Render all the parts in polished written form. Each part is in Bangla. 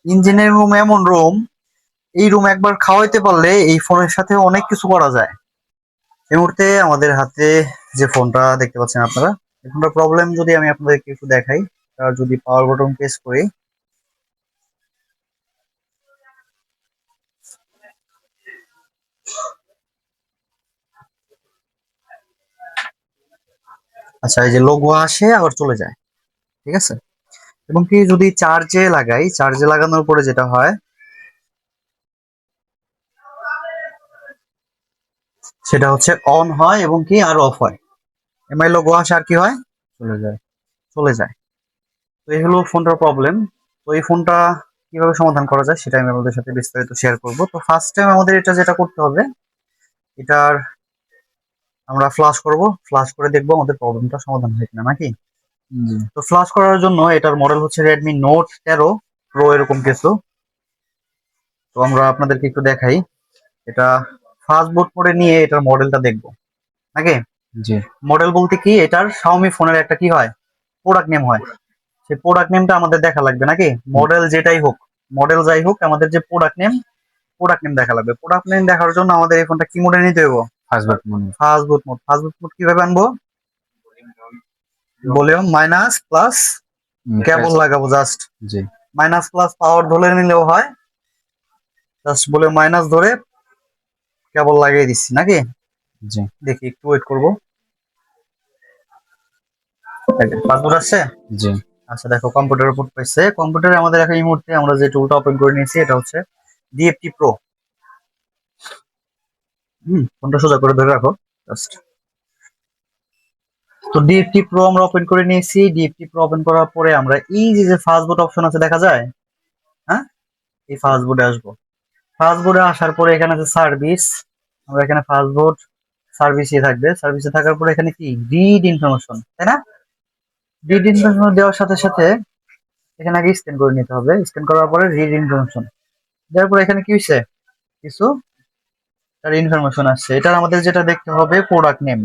ইঞ্জিনের রুম এমন রুম, এই রুম একবার খাওয়াইতে পারলে এই ফোনের সাথে অনেক কিছু করা যায়। এই মুহূর্তে আমাদের হাতে যে ফোনটা দেখতে পাচ্ছেন আপনারা, এই ফোনটার প্রবলেম যদি আমি আপনাদেরকে একটু দেখাই, যদি পাওয়ার বাটন প্রেস করি, আচ্ছা এই যে লোগো আসে আবার চলে যায়, ঠিক আছে। এবং কি যদি চার্জে লাগাই, চার্জে লাগানোর পরে যেটা হয় সেটা হচ্ছে অন হয় এবং কি আর অফ হয়। এমআই লোগো আসে আর কি হয়, চলে যায়, চলে যায়। তো এই হলো ফোনটার প্রবলেম। তো এই ফোনটা কিভাবে সমাধান করা যায় সেটা আমি আপনাদের সাথে বিস্তারিত শেয়ার করব। তো ফার্স্ট টাইম আমাদের এটা যেটা করতে হবে, এটার আমরা ফ্লাশ করব, ফ্লাশ করে দেখবো আমাদের প্রবলেমটা সমাধান হয় কিনা নাকি। জি। তো ফ্লাশ করার জন্য এটার মডেল হচ্ছে রেডমি নোট 13 প্রো এরকম কিছু। তো আমরা আপনাদেরকে একটু দেখাই, এটা ফাস্ট বুট মোডে নিয়ে এটার মডেলটা দেখবো নাকি। জি। মডেল বলতে কি, এটার শাওমি ফোনের একটা কি হয়, প্রোডাক্ট নেম হয়। সেই প্রোডাক্ট নেমটা আমাদের দেখা লাগবে নাকি, মডেল যেটাই হোক, মডেল যাই হোক, আমাদের যে প্রোডাক্ট নেম দেখা লাগবে। প্রোডাক্ট নেম দেখার জন্য আমাদের এই ফোনটা কি মোডে নিতে হবে, ফাস্ট বুট মোড। ফাস্ট বুট মোড, ফাস্ট বুট মোড কিভাবে আনবো, ভলিউম মাইনাস প্লাস কেবল লাগাবো জাস্ট। জি। মাইনাস প্লাস পাওয়ার ধরে নিলেও হয়, জাস্ট ভলিউম মাইনাস ধরে কেবল লাগিয়ে দিচ্ছি নাকি। জি। দেখি একটু ওয়েট করবো, পাসপোর্ট আসছে। জি। আচ্ছা দেখো কম্পিউটার উপর পাইছে, কম্পিউটারে আমাদের এখন এই মুহূর্তে আমরা যে টুলটা ওপেন করে নিয়েছি এটা হচ্ছে ডিএফটি প্রো। ফোনটা সোজা করে ধরে রাখো জাস্ট। তো ডিএফটি প্রো আমরা ওপেন করে নিয়েছি। ডিএফটি প্রো ওপেন করার পরে আমরা এই যে যে ফাস্টবোর্ড অপশন আছে দেখা যায়, হ্যাঁ, এই ফাস্টবোর্ডে আসবো। ফাস্টবোর্ডে আসার পরে এখানে আছে সার্ভিস, আমরা এখানে ফাস্টবোর্ড সার্ভিসে থাকবে। সার্ভিসে থাকার পরে এখানে কি রিড ইনফরমেশন, তাই না। রিড ইনফরমেশন দেওয়ার সাথে সাথে এখানে আগে স্ক্যান করে নিতে হবে। স্ক্যান করার পরে রিড ইনফরমেশন দেওয়ার পরে এখানে কি হয়েছে, কিছু তার ইনফরমেশন আসছে। এটা আমাদের যেটা দেখতে হবে প্রোডাক্ট নেম,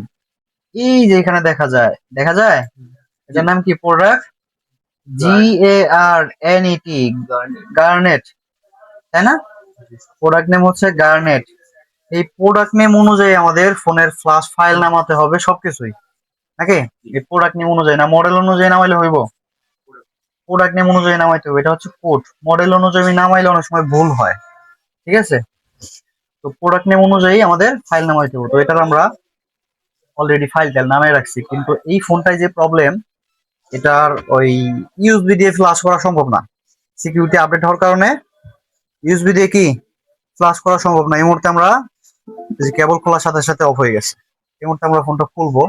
এই যে এখানে দেখা যায়, দেখা যায় এটার নাম কি, প্রোডাক্ট GARNET, গার্নেট, তাই না। প্রোডাক্ট নেম হচ্ছে গার্নেট। এই প্রোডাক্ট নেম অনুযায়ী আমাদের ফোনের ফ্লাশ ফাইল নামাতে হবে সবকিছুই নাকি। এই প্রোডাক্ট নেম অনুযায়ী, না মডেল অনুযায়ী নামাইলে হইব, প্রোডাক্ট নেম অনুযায়ী নামাইতে হবে। এটা হচ্ছে কোড, মডেল অনুযায়ী নামাইলে অনেক সময় ভুল হয়, ঠিক আছে। তো প্রোডাক্ট নেম অনুযায়ী আমাদের ফাইল নামাইতে হবে। তো এটার আমরা অলরেডি ফাইলটা নামাই রাখছি, কিন্তু এই ফোনটায় যে প্রবলেম, এটার ওই ইউএসবি দিয়ে ফ্লাশ করা সম্ভব না। সিকিউরিটি আপডেট হওয়ার কারণে ইউএসবি দিয়ে কি ফ্লাশ করা সম্ভব না। এই মুহূর্তে আমরা কেবল খোলার সাথে সাথে অফ হয়ে গেছে। এই মুহূর্তে আমরা ফোনটা খুলবো,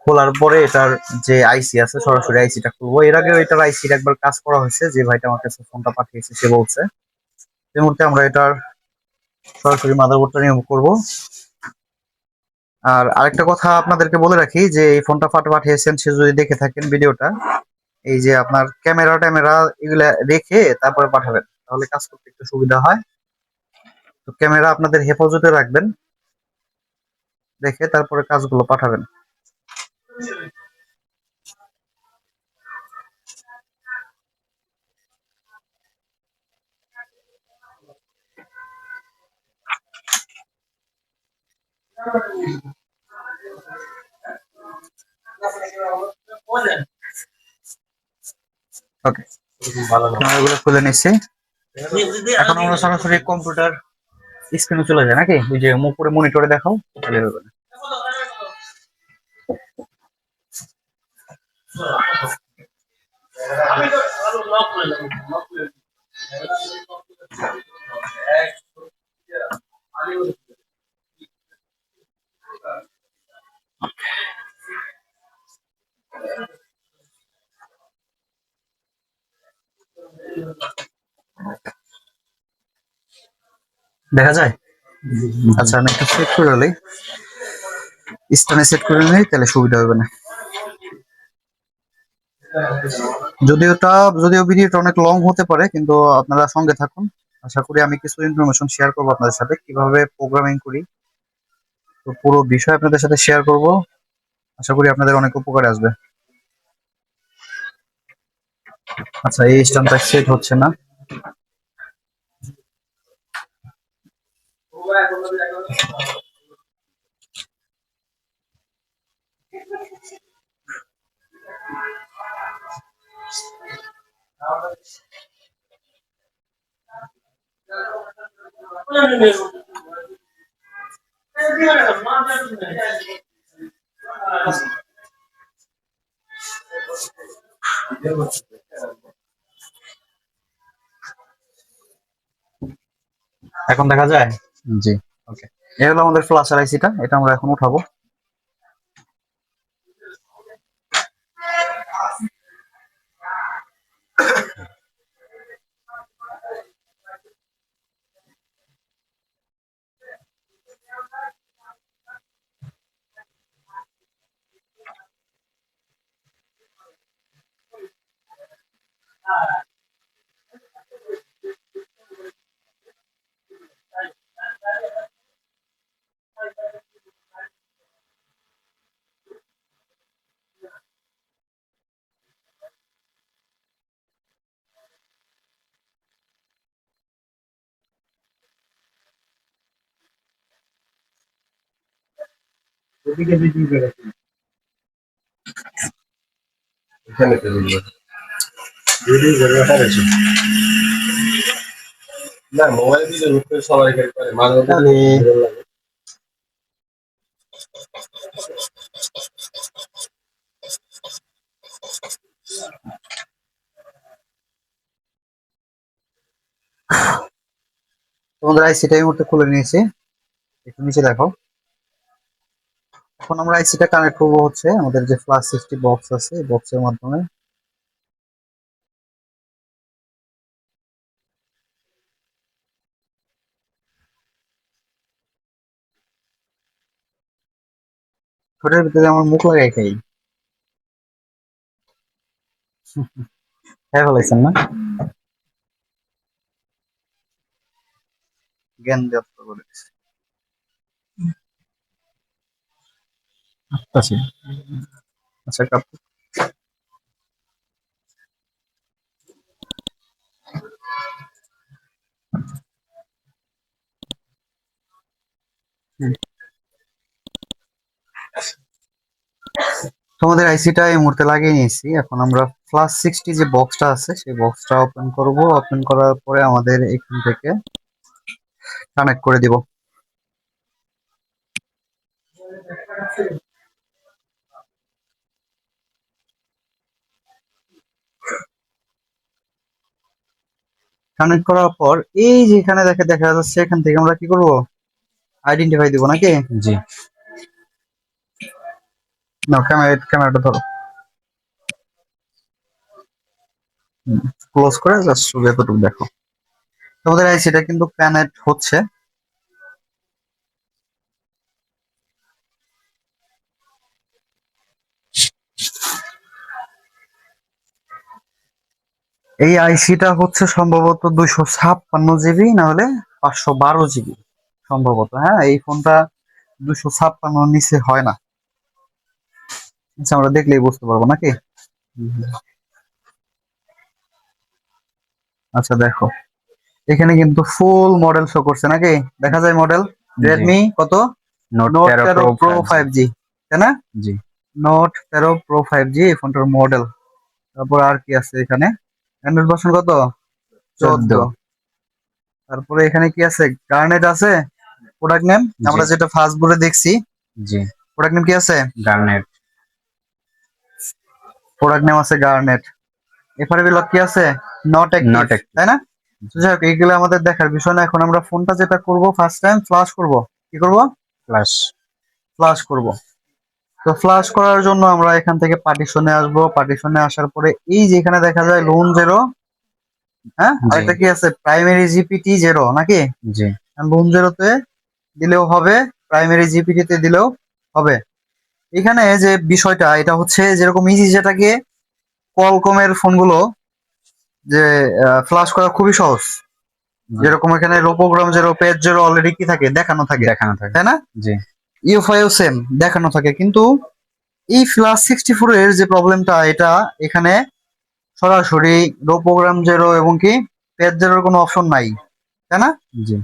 খোলার পরে এটার যে আইসি আছে সরাসরি আইসিটা খুলবো। এর আগে এটার আইসির একবার কাজ করা হয়েছে, যে ভাইটা আমার কাছে ফোনটা পাঠিয়েছে সে বলছে। এই মুহূর্তে আমরা এটার সরাসরি মাদারবোর্ডটা রিমুভ করবো। আর আরেকটা কথা আপনাদেরকে বলে রাখি, যে এই ফোনটা পাঠিয়েছেন সে যদি দেখে থাকেন ভিডিওটা, এই যে আপনার ক্যামেরা ট্যামেরা এগুলা রেখে তারপরে পাঠাবেন, তাহলে কাজ করতে একটু সুবিধা হয়। তো ক্যামেরা আপনাদের হেফাজতে রাখবেন, রেখে তারপরে কাজগুলো পাঠাবেন। ওকে, ক্যামেরাগুলো খুলে নিচ্ছি। এখন আমরা সরাসরি কম্পিউটার স্ক্রিনে চলে যায় নাকি, ওই যে মুখ করে মনিটরে দেখাও তাহলে হবে না। দেখা যায়, আচ্ছা আমি একটু সেট করে নিই, স্থানে সেট করে নিই তাহলে সুবিধা হবে না। যদিও ভিডিওটা অনেক লং হতে পারে, কিন্তু আপনারা সঙ্গে থাকুন। আশা করি আমি কিছু ইনফরমেশন শেয়ার করবো আপনাদের সাথে, কিভাবে প্রোগ্রামিং করি। তো পুরো বিষয় আপনাদের সাথে শেয়ার করব, আশা করি আপনাদের অনেক উপকারে আসবে। আচ্ছা, এই স্ট্যান্ডটা সেট হচ্ছে না। এখন দেখা যায়? জি। ওকে, এই হলো আমাদের ফ্ল্যাশের আইসিটা, এটা আমরা এখন উঠাবো। এখানে তো ভিডিও করে রাখা হয়েছে। না মোবাইল দিয়ে ঘুরতে সবাই করে মাঝে মধ্যে ভালো লাগে। তোমাদের আইসিটা এই মুহূর্তে খুলে নিয়েছি, একটু নিচে দেখো। এখন আমরা আইসিটা কানেক্ট করবো হচ্ছে আমাদের যে ফ্ল্যাশ 60 বক্স আছে, এই বক্সের মাধ্যমে। ঠোঁটের ভিতরে আমার মুখ লাগাই খাই। হ্যাঁ, বলেছেন না? জ্ঞান ব্যক্ত করে দিচ্ছে। আচ্ছা আচ্ছা, কাপ। তোমাদের আইসিটা এই মুহূর্তে লাগিয়ে নিয়েছি। এখন আমরা ফ্ল্যাশ 60 যে বক্সটা আছে সেই বক্সটা ওপেন করব। ওপেন করার পরে আমাদের এখান থেকে কানেক্ট করে দিব। কানেক্ট করার পর এই যে এখানে দেখা যাচ্ছে, এখান থেকে আমরা কি করব, আইডেন্টিফাই দিব নাকি? জি। না, ক্যামেরাটা ধরো, ক্লোজ করে জাস্ট শুধু এতটুকু দেখো। তোমাদের আইসিটা কিন্তু কানেক্ট হচ্ছে। এই আইসিটা হচ্ছে সম্ভবত 256 জিবি, না হলে 512 জিবি সম্ভবত। হ্যাঁ, এই ফোনটা 256 নিচে হয় না। আচ্ছা, আমরা দেখলেই বুঝতে পারবো নাকি? আচ্ছা দেখো, এখানে কিন্তু ফুল মডেল শো করছে নাকি? দেখা যায় মডেল রেডমি কত? নোট নোট 13 তেরো প্রো প্রো 5G, তাই না? জি। নোট 13 প্রো 5G এই ফোনটার মডেল। তারপর আর কি আছে এখানে? অ্যান্ড্রয়েড ভার্সন কত? 14। 14। তারপরে এখানে কি আছে? গার্নেট আছে। প্রোডাক্ট নেম জি আমরা যেটা ফার্স্ট বলে দেখছি, জি। প্রোডাক্ট নেম কি আছে? গার্নেট। প্রোডাক্ট নেম আছে গার্নেট। এফআরবি লক কি আছে? Not not active, active. তাই না? তো যাই হোক, এইগুলো আমাদের দেখার বিষয় না। এখন আমরা ফোনটা যেটা করব, ফার্স্ট টাইম ফ্লাশ করব। কি করব? প্লাস। ফ্লাশ করব। তো ফ্লাশ করার জন্য আমরা এখান থেকে পার্টিশনে আসব। পার্টিশনে আসার পরে এই যে এখানে দেখা যায় লোন জিরো, হ্যাঁ, জি আরেকটা কি আছে? প্রাইমারি জিপিটি জিরো নাকি? জি লোন জিরোতে দিলেও হবে, প্রাইমারি জিপিটি তে দিলেও হবে। এখানে যে বিষয়টা, এটা হচ্ছে যেরকম ইজি, যেটাকে কোয়ালকমের ফোনগুলো যে ফ্লাশ করা খুবই সহজ। যেরকম এখানে রোপোগ্রাম জিরো, পেজ জিরো অলরেডি কি থাকে, দেখানো থাকে, দেখানো থাকে। তাই না? জি ইউফাইও সেম দেখানো থাকে। কিন্তু এই ফ্লাশ 64 এর যে প্রবলেমটা, এটা এখানে সরাসরি রো প্রোগ্রাম জিরো এবং কি পেজ জিরোর কোনো অপশন নাই, তাই না? জি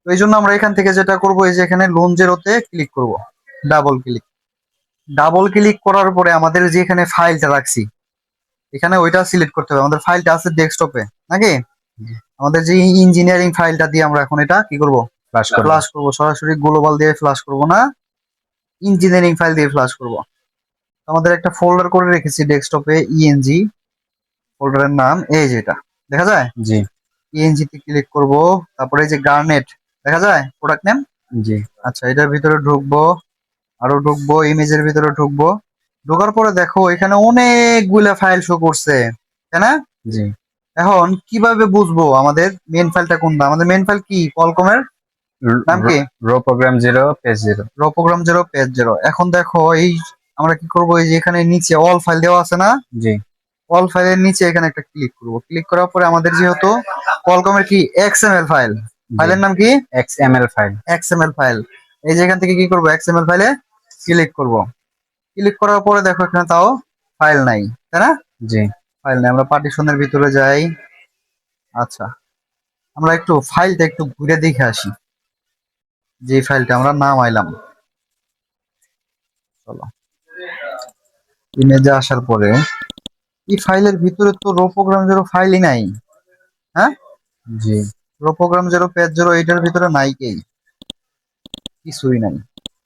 তো এই জন্য আমরা এখান থেকে যেটা করবো, এই যে এখানে লোন জিরোতে ক্লিক করব, ডাবল ক্লিক করার পরে আমাদের যে এখানে ফাইলটা রাখছি এখানে ওইটা সিলেক্ট করতে হবে। আমাদের ফাইলটা আছে ডেস্কটপে নাকি? আমাদের যে ইঞ্জিনিয়ারিং ফাইলটা দিয়ে আমরা এখন এটা কি করব, ফ্লাশ করব। ফ্লাশ করব। সরাসরি গ্লোবাল দিয়ে ফ্লাশ করব না, ইঞ্জিনিয়ারিং ফাইল দিয়ে ফ্লাশ করব। আমাদের একটা ফোল্ডার করে রেখেছি ডেস্কটপে, ইএনজি ফোল্ডারের নাম এই যে এটা দেখা যায়। জি ইএনজি তে ক্লিক করব, তারপরে এই যে গার্নেট দেখা যায় প্রোডাক্ট নেম। জি আচ্ছা, এটার ভিতরে ঢুকবো, আরো ঢুকবো, ইমেজের ভিতরে ঢুকবো। ঢোকার পরে দেখো এখানে অনেকগুলা ফাইল শো করছে, তাই না? জি এখন কিভাবে বুঝবো আমাদের মেন ফাইলটা কোনটা? আমাদের মেন ফাইল কি, কলকমের নাম কি? Row program 0 page 0। র প্রোগ্রাম জিরো পেজ জিরো। এখন দেখো এই আমরা কি করব, এই যে এখানে নিচে অল ফাইল দেওয়া আছে না, জি অল ফাইলের নিচে এখানে একটা ক্লিক করব। ক্লিক করার পরে আমাদের যেহেতু কলকমের কি এক্সএমএল ফাইল, ফাইলের নাম কি XML ফাইল। এক্সএমএল ফাইল, এই যে এখান থেকে কি করব, এক্সএমএল ফাইলে ক্লিক করব। ক্লিক করার পরে দেখো এখানে তাও ফাইল নাই, তাই না? জি ফাইল নাই। আমরা পার্টিশনের ভিতরে যাই। আচ্ছা, আমরা একটু ফাইলটা একটু ঘুরে দেখে আসি, যে ফাইলটা আমরা নামাইলাম। চলো, ইমেজে আসার পরে এই ফাইলের ভিতরে তো রো প্রোগ্রাম জিরো ফাইলই নাই। হ্যাঁ, zero program zero page zero এটার ভিতরে নাই, কিছুই নাই,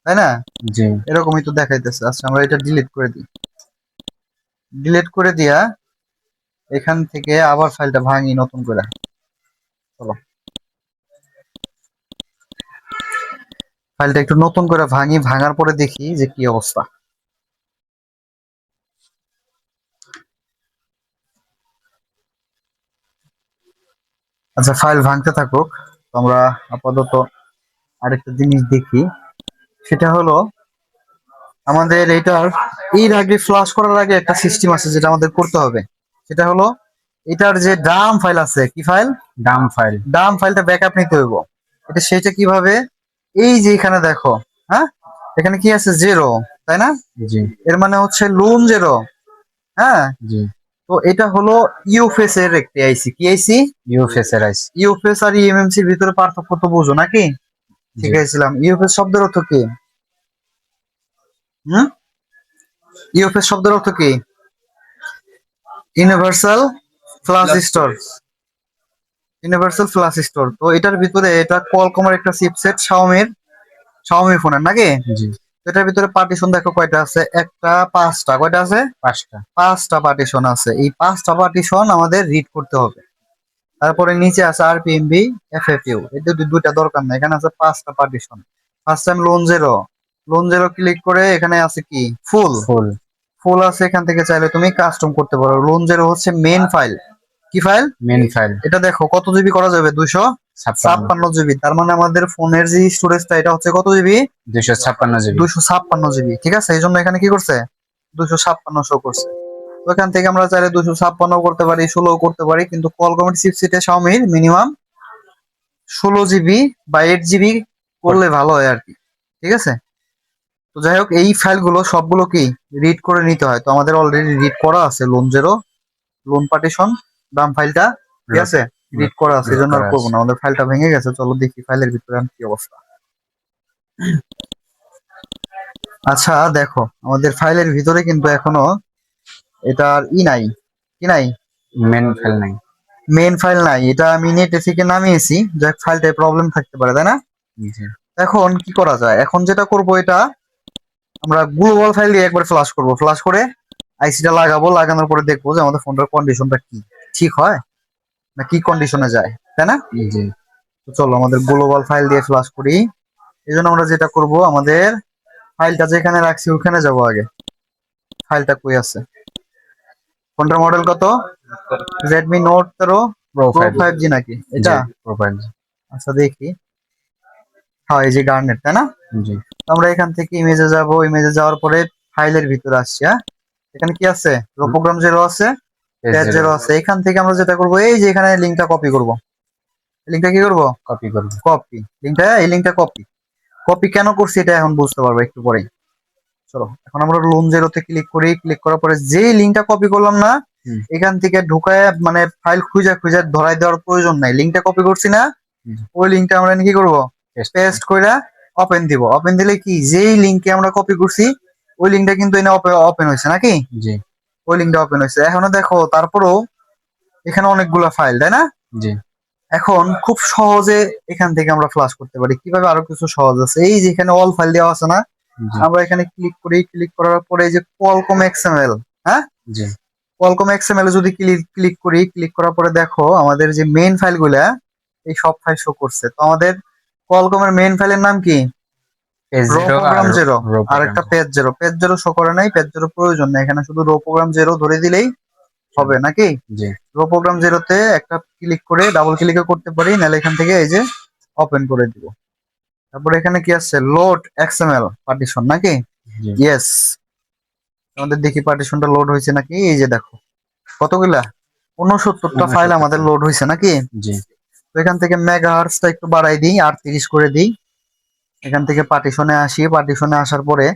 তাই না? জি এরকমই তো দেখাইতেছে। আচ্ছা, আমরা এটা ডিলিট করে দিই। ডিলিট করে দিয়া এখান থেকে আবার ফাইলটা ভাঙি নতুন করে। চলো, ফাইলটা একটু নতুন করে ভাঙি, ভাঙার পরে দেখি যে কি অবস্থা। আচ্ছা, ফাইল ভাঙতে থাকুক। তো আমরা আপাতত আরেকটা জিনিস দেখি, সেটা হলো আমাদের এটার এর আগে ফ্লাশ করার আগে একটা সিস্টেম আছে যেটা আমাদের করতে হবে। সেটা হলো এটার যে ডাম ফাইল আছে, কি ফাইল, ডাম ফাইল। ডাম ফাইলটা ব্যাকআপ নিতে হইব। এটা সেটা কিভাবে, এই যে এখানে দেখো, হ্যাঁ এখানে কি আছে, জিরো, তাই না? জি এর মানে হচ্ছে লোন জিরো। হ্যাঁ, জি তো এটা হলো ইউফেস এর একটি আইসি। কি আইসি? ইউফেসারাইজ। ইউফেস আর ইএমএমসি এর ভিতরে পার্থক্য তো বুঝো নাকি? জি শিখাইছিলাম। ইউফেস শব্দের অর্থ কি? হুম, ইউফেস শব্দের অর্থ কি? Universal flash store. Universal flash store. তো এটার ভিতরে এটা কোয়ালকমের একটা চিপসেট, শাওমি ফোনের নাকি? জি এটার ভিতরে পার্টিশন দেখো কয়টা আছে, একটা, পাঁচটা, কয়টা আছে, 5টা। পাঁচটা পার্টিশন আছে। এই পাঁচটা পার্টিশন আমাদের রিড করতে হবে। তারপরে নিচে আছে আরপিএমবি, এফএফইউ, এই দুইটা দরকার নাই, এখানে আছে পাঁচটা partition. First time loan zero click করে এখানে আছে কি, ফুল। ফুল। ফুল আছে, এখান থেকে চাইলে তুমি কাস্টম করতে পারো। লোন জিরো হচ্ছে মেন ফাইল। কি ফাইল? Main file. এটা দেখো কত জিবি করা যাবে, 256 জিবি। তার মানে আমাদের ফোনের যে স্টোরেজটা এটা হচ্ছে কত জিবি, 256 জিবি। 256 জিবি। ঠিক আছে, এই জন্য এখানে কি করছে, 256 শো করছে। তো এখান থেকে আমরা চাইলে 256 করতে পারি, 16 করতে পারি, কিন্তু কোয়ালকমের চিপসেটে শাওমির মিনিমাম 16 জিবি বা 8 জিবি করলে ভালো হয় আর কি। ঠিক আছে, তো যাই হোক, এই ফাইলগুলো সবগুলো কি রিড করে নিতে হয়। তো আমাদের অলরেডি রিড করা আছে loan zero, loan partition, Dam ফাইলটা, ঠিক আছে, রিড করা আছে, এই জন্য আর করবো না। আমাদের ফাইলটা ভেঙে গেছে, চলো দেখি ফাইলের ভিতরে আর কি অবস্থা। আচ্ছা দেখো, আমাদের ফাইলের ভিতরে কিন্তু এখনো এটার নাই, কি নাই, মেন ফাইল নাই। মেন ফাইল নাই। এটা আমি নেটে থেকে নামিয়েছি, যাক ফাইলটায় প্রবলেম থাকতে পারে, তাই না? জি এখন কি করা যায়, এখন যেটা করব, এটা আমরা গ্লোবাল ফাইল দিয়ে একবার ফ্লাশ করব। ফ্লাশ করে আইসিটা লাগাবো, লাগানোর পরে দেখবো যে আমাদের ফোনটার কন্ডিশনটা কি, ঠিক হয় না কি কন্ডিশনে যায়, তাই না? জি তো চলো আমাদের গ্লোবাল ফাইল দিয়ে ফ্লাশ করি। এই জন্য আমরা যেটা করব, আমাদের ফাইলটা যেখানে রাখছি ওখানে যাব আগে। ফাইলটা কই আছে, ফোনটার মডেল কত, Redmi note 13 pro profile. 5G নাকি এটা? প্রোফাইল। আচ্ছা দেখি, হ্যাঁ এই যে গার্নেট, তাই না? জি তো আমরা এখান থেকে ইমেজে যাব, ইমেজে যাওয়ার পরে ফাইলের ভিতরে আসছি। হ্যাঁ, এখানে কি আছে, রো প্রোগ্রাম জিরো আছে, পেজ পেজ 0 জিরো আছে। এখান থেকে আমরা যেটা করব, এই যে এখানে লিঙ্কটা কপি করব। লিঙ্কটা কি করব, কপি করব। কপি। এই লিঙ্কটা কপি। কপি কেন করছি এটা এখন বুঝতে পারবো একটু পরেই। চলো এখন আমরা লোন জিরোতে ক্লিক করি। ক্লিক করার পরে যেই লিঙ্কটা কপি করলাম না, হুম। এখান থেকে ঢুকায় মানে ফাইল খুঁজে খুঁজে ধরাই দেওয়ার প্রয়োজন নাই, লিঙ্কটা কপি করছি না, হুম। ওই লিঙ্কটা আমরা কি করব, Paste পেস্ট করে ওপেন দিব। ওপেন দিলে কি, যেই লিঙ্কে আমরা কপি করছি ওই লিঙ্কটা কিন্তু এনে ওপেন হয়েছে নাকি, জি ওই লিঙ্কটা ওপেন হয়েছে। এখনো দেখো তারপরেও এখানে অনেকগুলো ফাইল, তাই না? জি এখন খুব সহজে এখান থেকে আমরা ফ্লাশ করতে পারি কিভাবে, আরো কিছু সহজ আছে। এই যে এখানে অল ফাইল দেওয়া আছে না, জি আমরা এখানে ক্লিক করি, ক্লিক করার পরে এই যে কোয়ালকম এক্সএমএল, হ্যাঁ, জি কোয়ালকম এক্সএমএল যদি ক্লিক করি, ক্লিক করার পরে দেখো আমাদের যে মেইন ফাইলগুলা এই সব ফাইল শো করছে। তো আমাদের কোয়ালকমের মেইন ফাইলের নাম কি, পেজ রো জিরো আর প্রোগ্রাম জিরো, রো আর প্রোগ্রাম একটা পেজ জিরো শো করে নাই, পেজ জিরো প্রয়োজন নেই, এখানে শুধু রো প্রোগ্রাম জিরো ধরে দিলেই হবে নাকি। জি রো প্রোগ্রাম জিরোতে একটা ক্লিক করে ডাবল ক্লিকও করতে পারি, নাহলে এখান থেকে এই যে ওপেন করে দিব। তারপরে এখানে কি আছে, লোড এক্সএমএল পার্টিশন নাকি, জি ইয়েস। আমাদের দেখি পার্টিশনটা লোড হয়েছে নাকি, এই যে দেখো কতগুলা, 69টা ফাইল 69 আমাদের লোড হয়েছে নাকি। জি তো এখান থেকে মেগাহার্টসটা একটু বাড়াই দিই, 38 করে দিই। এখান থেকে পার্টিশনে আসি, পার্টিশনে আসার পরে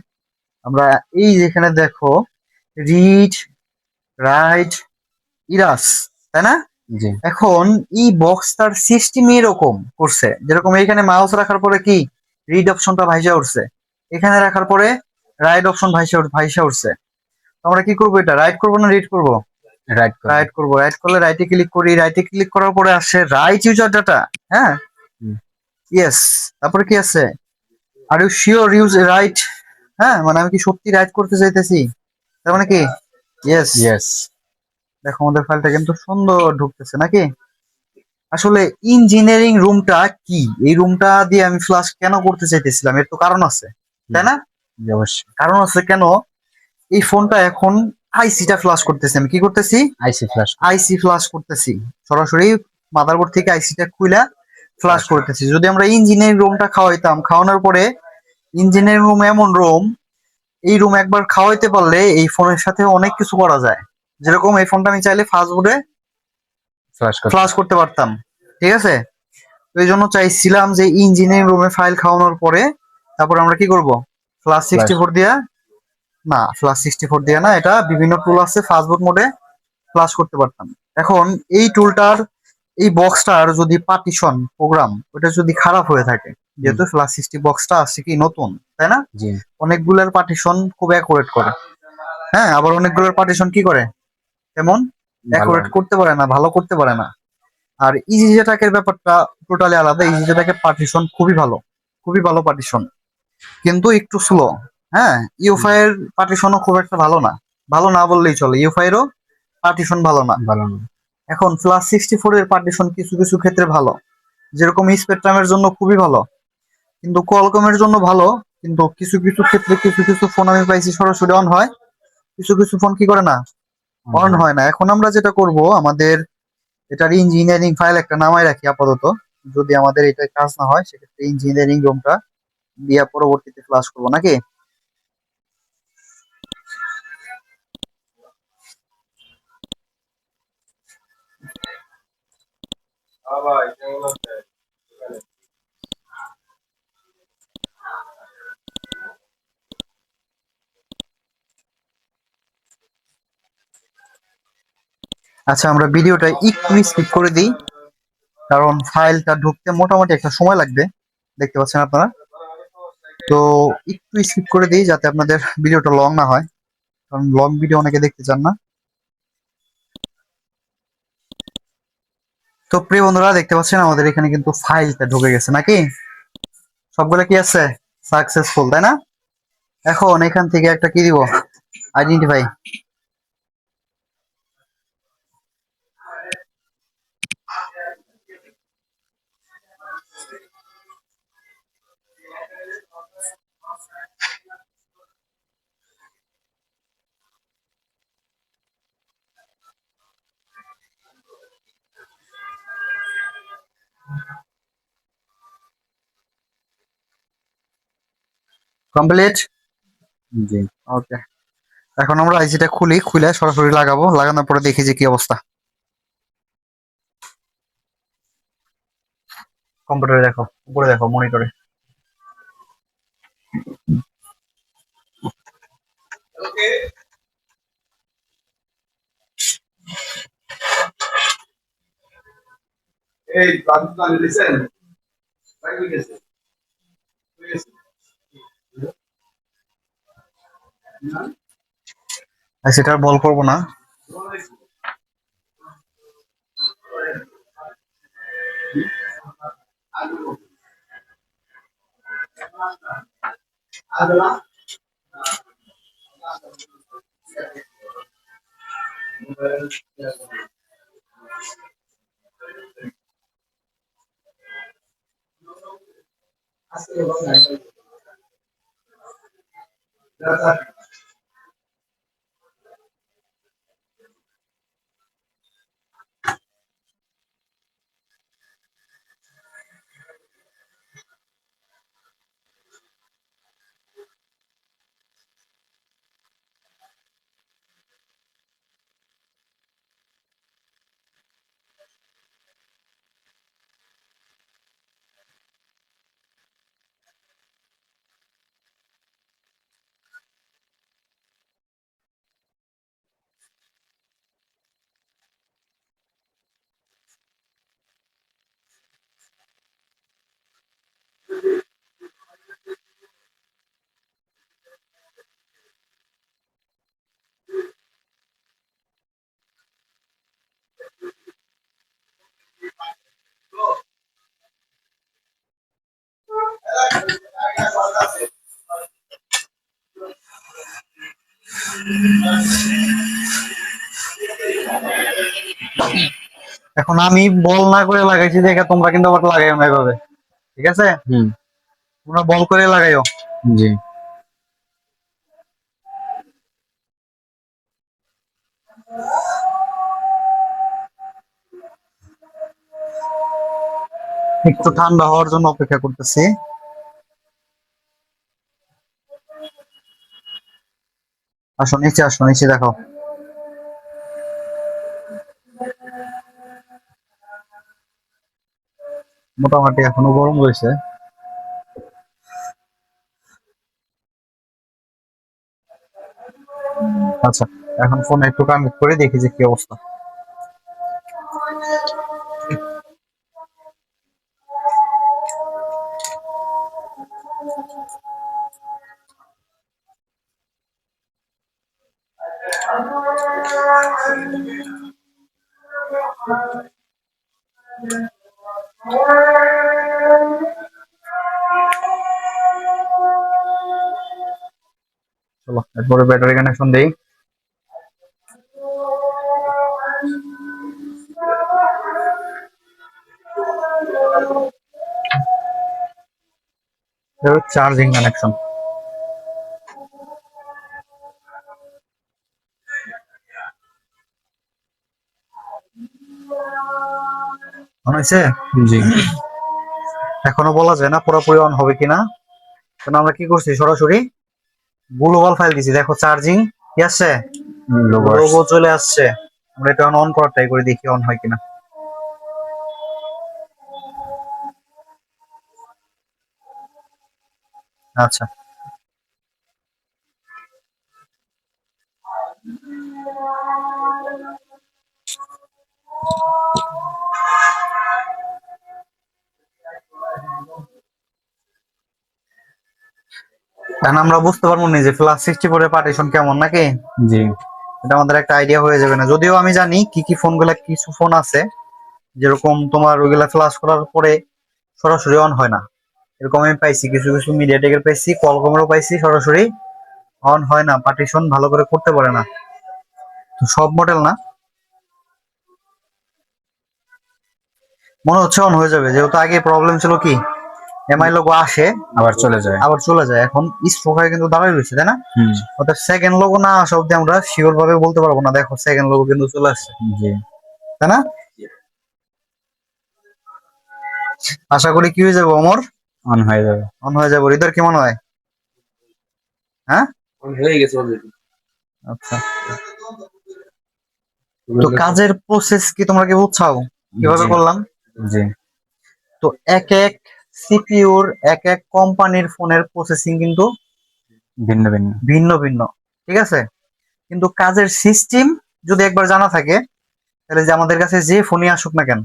আমরা এই যেখানে দেখো রিড, রাইট, ইরাস, তাই না? জি এখন এই বক্সটার সিস্টেম এরকম করছে, যেরকম এখানে মাউস রাখার পরে কি রিড অপশনটা ভাইসা উঠছে, এখানে রাখার পরে রাইট অপশন ভাইসা উঠছে। তো আমরা কি করবো, এটা রাইট করবো না রিড করবো, রাইট করুন রাইট করবো। রাইট করলে রাইটে ক্লিক করি, রাইটে ক্লিক করার পরে আসে রাইট ইউজার ডাটা, হ্যাঁ, হুম। ইয়েস। তারপরে কি আছে, are you sure use right, হ্যাঁ, মানে আমি কি সত্যি রাইট করতে চাইতেছি, তার মানে কি ইয়েস। ইয়েস দেখো আমাদের ফাইলটা কিন্তু সুন্দর ঢুকতেছে নাকি। আসলে ইঞ্জিনিয়ারিং রুমটা কি, এই রুমটা দিয়ে আমি ফ্লাশ কেন করতে চাইতেছিলাম, এর তো কারণ আছে, তাই না? অবশ্যই কারণ আছে কেন, এই ফোনটা এখন আইসিটা ফ্লাশ করতেছি, আমি কি করতেছি, আইসি ফ্ল্যাশ আইসি ফ্লাশ করতেছি, সরাসরি মাদারবোর্ড থেকে আইসিটা খুইলা ফ্লাশ করতেছি। যদি আমরা ইঞ্জিনিয়ারিং রুমটা খাওয়াইতাম, খাওয়ানোর পরে ইঞ্জিনিয়ারিং রুম এমন রুম, এই রুম একবার খাওয়াইতে পারলে এই ফোনের সাথে অনেক কিছু করা যায়। যেরকম এই ফোনটা আমি চাইলে ফাস্টবোর্ডে ফ্ল্যাশ করতে ফ্লাশ করতে পারতাম, ঠিক আছে। তো এই জন্য চাইছিলাম যে ইঞ্জিনিয়ারিং রুমে ফাইল খাওয়ানোর পরে তারপর আমরা কি করব, ফ্লাশ ফ্ল্যাশ 64 দিয়া, না ফ্লাশ 64 দিয়া না, এটা বিভিন্ন টুল আছে ফাস্টবোর্ড মোডে ফ্লাশ করতে পারতাম। এখন এই টুলটার, এই বক্সটার যদি পার্টিশন প্রোগ্রাম ওটা যদি খারাপ হয়ে থাকে, যেহেতু ফ্লাশ 60 বক্সটা আসছে কি নতুন, তাই না, জি অনেকগুলোর পার্টিশন খুব অ্যাকুরেট করে, হ্যাঁ, আবার অনেকগুলোর পার্টিশন কি করে, তেমন ভালো অ্যাকুরেট করতে পারে না, ভালো করতে পারে না। আর ইজি জেটাকের ব্যাপারটা টোটালি আলাদা, ইজি জেটাকের পার্টিশন খুবই ভালো, খুবই ভালো পার্টিশন, কিন্তু একটু স্লো। হ্যাঁ, ইউফাই এর পার্টিশনও খুব একটা ভালো না, ভালো না বললেই চলে, ইউফাই এরও পার্টিশন ভালো না। ভালো না এখন প্লাস 64 এর পার্টিশন কিছু কিছু ক্ষেত্রে ভালো, যেরকম স্পেকট্রামের জন্য খুবই ভালো, কিন্তু কোয়ালকমের জন্য ভালো, কিন্তু কিছু কিছু ক্ষেত্রে কিছু কিছু ফোন আমি পাইছি সরাসরি অন হয়, কিছু কিছু ফোন কি করে না, অন হয় না। এখন আমরা যেটা করব, আমাদের এটার ইঞ্জিনিয়ারিং ফাইল একটা নামাই রাখি আপাতত, যদি আমাদের এটা কাজ না হয় সেক্ষেত্রে ইঞ্জিনিয়ারিং রুমটা দিয়া পরবর্তীতে ক্লাস করবো নাকি। হ্যাঁ ভাই কেমন আছে? আচ্ছা, আমরা ভিডিওটা একটু স্কিপ করে দিই, কারণ ফাইলটা ঢুকতে মোটামুটি একটা সময় লাগবে, দেখতে পাচ্ছেন আপনারা। তো একটু স্কিপ করে দিই যাতে আপনাদের ভিডিওটা লং না হয়, কারণ লং ভিডিও অনেকে দেখতে চান না। তো প্রিয় বন্ধুরা, দেখতে পাচ্ছেন আমাদের এখানে কিন্তু ফাইলটা ঢুকে গেছে নাকি, সবগুলো কি আছে সাকসেসফুল, তাই না? এখন এখান থেকে একটা কি দিব, আইডেন্টিফাই। কমপ্লিট, জি ওকে। এখন আমরা আইসিটা খুলি, খুলে সরাসরি লাগাবো, লাগানোর পরে দেখি যে কি অবস্থা। কম্পিউটারে দেখো, উপরে দেখো মনিটরে। ওকে এই পাকিস্তান দিছেন ভাই গেছে সেটা বল করবো না। এখন আমি বল না করে লাগাইছি দেখে তোমরা কিন্তু আবার লাগাইও না এভাবে, ঠিক আছে? হুম। তোমরা বল করে লাগাইও। জি। একটু ঠান্ডা হওয়ার জন্য অপেক্ষা করতেছি। আসো নিচে, আসো নিচে দেখো। মোটামুটি এখনো গরম রয়েছে। আচ্ছা, এখন ফোনে একটু কানেক্ট করে দেখি যে কি অবস্থা। চলো এরপরে ব্যাটারি কানেকশন দেই। চার্জিং কানেকশন মনে হয়েছে? জি। এখনো বলা যায় না পুরোপুরি অন হবে কিনা, কারণ আমরা কি করছি সরাসরি গ্লোবাল ফাইল দিছি। দেখো চার্জিং কি আসছে, লোগো চলে আসছে। আমরা এটা অন করার ট্রাই করে দেখি অন হয় কিনা। আচ্ছা, এখন আমরা বুঝতে পারবো না যে প্লাস 64 এর পার্টিশন কেমন, নাকি? জি। এটা আমাদের একটা আইডিয়া হয়ে যাবে না, যদিও আমি জানি কি কি ফোন গুলা, কিছু ফোন আছে যেরকম তোমার ওইগুলা ফ্লাশ করার পরে সরাসরি অন হয় না। এরকম আমি পাইছি, কিছু কিছু মিডিয়াটেকের পাইছি, কোয়ালকমেরও পাইছি, সরাসরি অন হয় না, পার্টিশন ভালো করে করতে পারে না। তো সব মডেল না, মনে হচ্ছে অন হয়ে যাবে, যেহেতু আগে প্রবলেম ছিল কি এমআই লোগো আসে আবার চলে যায়। আবার চলে যায়, এখন স্ট্রোক হয়ে কিন্তু দাঁড়ায় রয়েছে, তাই না? হুম। অর্থাৎ সেকেন্ড লোগো না আসা অব্দি আমরা শিওর ভাবে বলতে পারবো না। দেখো সেকেন্ড লোগো কিন্তু চলে আসছে, জি। তাই না? আশা করি কি হয়ে যাবে অমর, অন হয়ে যাবে। অন হয়ে যাবে। হৃদয় কি মনে হয়? হ্যাঁ, হয়ে গেছে অলরেডি। আচ্ছা। তো কাজের প্রসেস কি তোমরা কি বুঝছাও কিভাবে জি। করলাম? জি। তো এক এক সিপিইউর এক এক কোম্পানির ফোনের প্রসেসিং কিন্তু ভিন্ন ভিন্ন। ভিন্ন ভিন্ন, ঠিক আছে? কিন্তু কাজের সিস্টেম যদি একবার জানা থাকে, তাহলে যে আমাদের কাছে যে ফোনই আসুক না কেন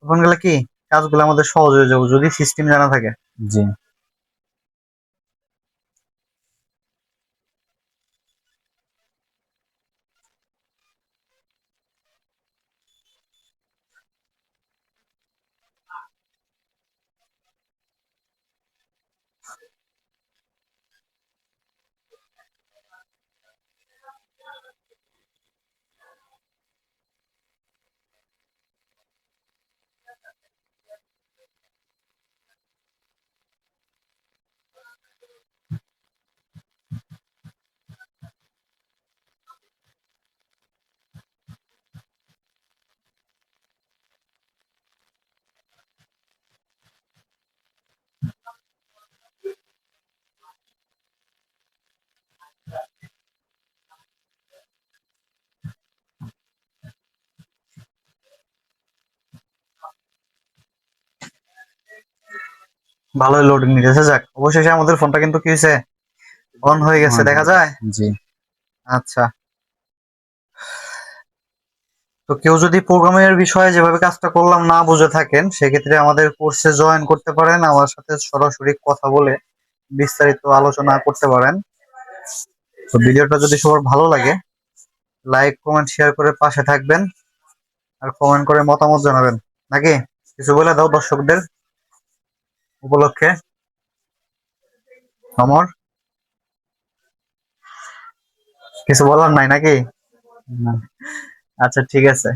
তখন গেলে কি কাজগুলো আমাদের সহজ হয়ে যাবে যদি সিস্টেম জানা থাকে। জি। ভালোই লোডিং নিতেছে, যাক অবশেষে আমাদের ফোনটা কিন্তু কি হয়েছে, অন হয়ে গেছে, দেখা যায়। জি। আচ্ছা, তো কেউ যদি প্রোগ্রামের বিষয়ে যেভাবে কাজটা করলাম না বুঝে থাকেন, সেক্ষেত্রে আমাদের কোর্সে জয়েন করতে পারেন, আমার সাথে সরাসরি কথা বলে বিস্তারিত আলোচনা করতে পারেন। তো ভিডিওটা যদি সবার ভালো লাগে, লাইক কমেন্ট শেয়ার করে পাশে থাকবেন, আর কমেন্ট করে মতামত জানাবেন। নাকি কিছু বলে দাও দর্শকদের উপলক্ষে আমার, কিছু বলার নাই নাকি? না। আচ্ছা ঠিক আছে।